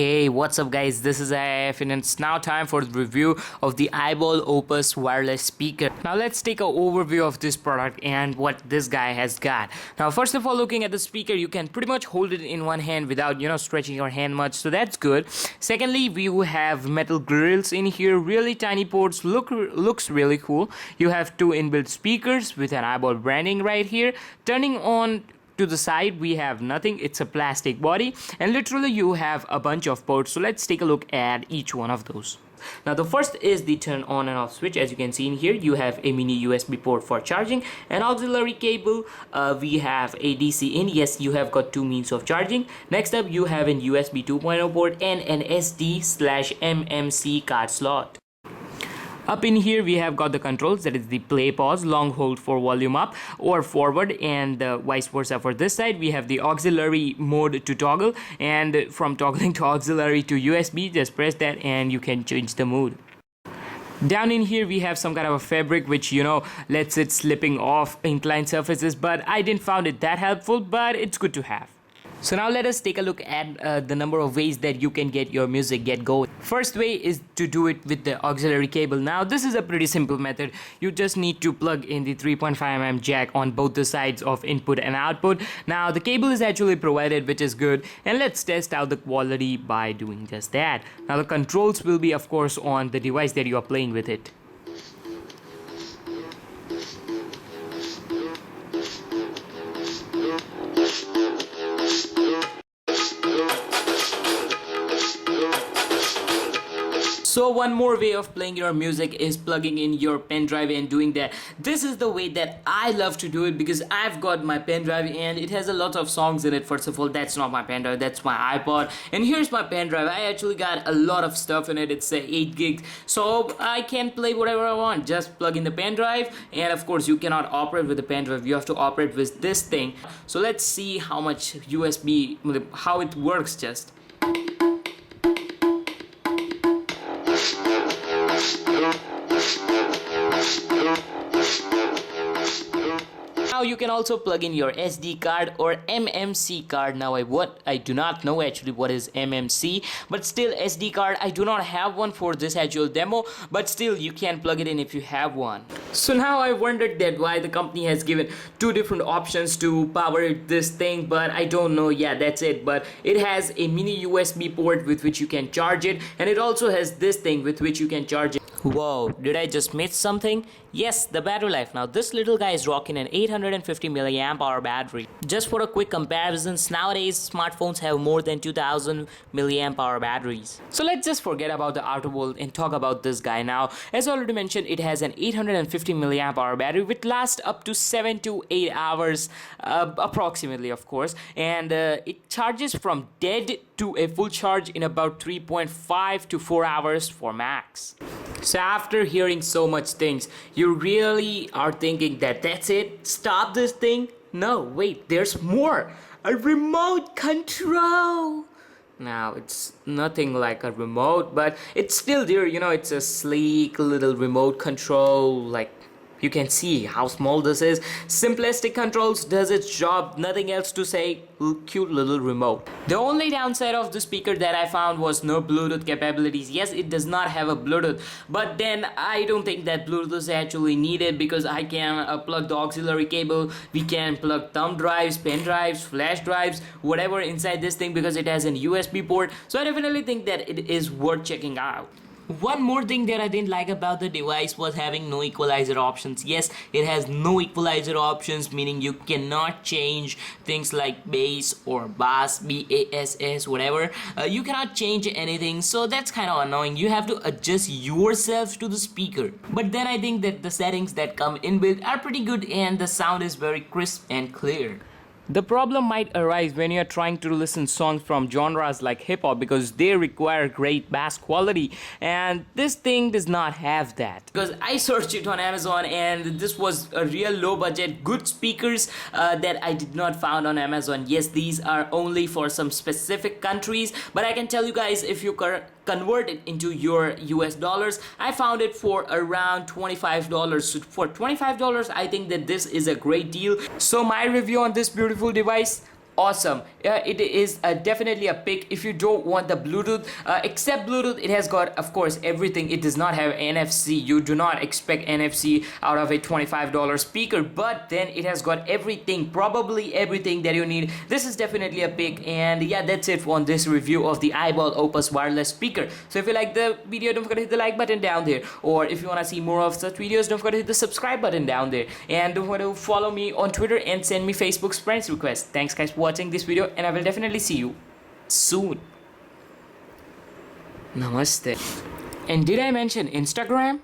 Hey, what's up guys, this is IF and it's now time for the review of the Iball Opus wireless speaker. Now let's take an overview of this product and what this guy has got. Now first of all, looking at the speaker, you can pretty much hold it in one hand without stretching your hand much, so that's good. Secondly, we have metal grills in here, really tiny ports, looks really cool. You have two inbuilt speakers with an Iball branding right here. Turning on to the side, we have nothing, it's a plastic body, and literally you have a bunch of ports. So let's take a look at each one of those. Now the first is the turn on and off switch. As you can see in here, you have a mini USB port for charging, an auxiliary cable, we have a DC in. Yes, you have got two means of charging. Next up, you have an USB 2.0 port and an SD/MMC card slot. Up in here, we have got the controls, that is the play, pause, long hold for volume up or forward, and vice versa for this side. We have the auxiliary mode to toggle, and from toggling to auxiliary to USB, just press that and you can change the mode. Down in here, we have some kind of a fabric which lets it slipping off inclined surfaces, but I didn't find it that helpful, but it's good to have. So now let us take a look at the number of ways that you can get your music get going. First way is to do it with the auxiliary cable. Now this is a pretty simple method. You just need to plug in the 3.5mm jack on both the sides of input and output. Now the cable is actually provided, which is good, and let's test out the quality by doing just that. Now the controls will be of course on the device that you are playing with it. So one more way of playing your music is plugging in your pen drive and doing that. This is the way that I love to do it because I've got my pen drive and it has a lot of songs in it. First of all, that's not my pen drive, that's my iPod. And here's my pen drive. I actually got a lot of stuff in it. It's 8 gigs. So I can play whatever I want. Just plug in the pen drive, and of course you cannot operate with the pen drive. You have to operate with this thing. So let's see how much USB, how it works just. Now you can also plug in your SD card or MMC card. Now I do not know actually what is MMC, but still SD card, I do not have one for this actual demo, but still you can plug it in if you have one. So now I wondered that why the company has given two different options to power this thing, but I don't know. Yeah, that's it. But it has a mini USB port with which you can charge it, and it also has this thing with which you can charge it. Whoa, did I just miss something? Yes, the battery life. Now this little guy is rocking an 850 milliamp hour battery. Just for a quick comparison, nowadays smartphones have more than 2000 milliamp hour batteries. So let's just forget about the outer world and talk about this guy now. As already mentioned, it has an 850 milliamp hour battery which lasts up to 7 to 8 hours approximately, of course, and it charges from dead to a full charge in about 3.5 to 4 hours for max. So after hearing so much things, you really are thinking that that's it? Stop this thing? No, wait, there's more. A remote control. Now, it's nothing like a remote, but it's still there, it's a sleek little remote control. Like, you can see how small this is. Simplistic controls, does its job, nothing else to say. Cute little remote. The only downside of the speaker that I found was no Bluetooth capabilities. Yes, it does not have a Bluetooth, but then I don't think that Bluetooth is actually needed because I can plug the auxiliary cable. We can plug thumb drives, pen drives, flash drives, whatever inside this thing because it has an USB port. So I definitely think that it is worth checking out. One more thing that I didn't like about the device was having no equalizer options. Yes, it has no equalizer options, meaning you cannot change things like bass or bass, BASS, whatever. You cannot change anything, so that's kind of annoying. You have to adjust yourself to the speaker. But then I think that the settings that come inbuilt are pretty good and the sound is very crisp and clear. The problem might arise when you're trying to listen songs from genres like hip-hop because they require great bass quality, and this thing does not have that. Because I searched it on Amazon and this was a real low budget good speakers that I did not find on Amazon. Yes, these are only for some specific countries, but I can tell you guys, if you convert it into your US dollars, I found it for around $25. So for $25, I think that this is a great deal. So my review on this beautiful device: awesome. It is definitely a pick if you don't want the Bluetooth. Except Bluetooth, it has got, of course, everything. It does not have NFC. You do not expect NFC out of a $25 speaker, but then it has got everything, probably everything that you need. This is definitely a pick. And yeah, that's it on this review of the Iball Opus wireless speaker. So if you like the video, don't forget to hit the like button down there, or if you want to see more of such videos, don't forget to hit the subscribe button down there, and don't forget to follow me on Twitter and send me Facebook's friends request. Thanks guys for watching this video, and I will definitely see you soon. Namaste. And did I mention Instagram?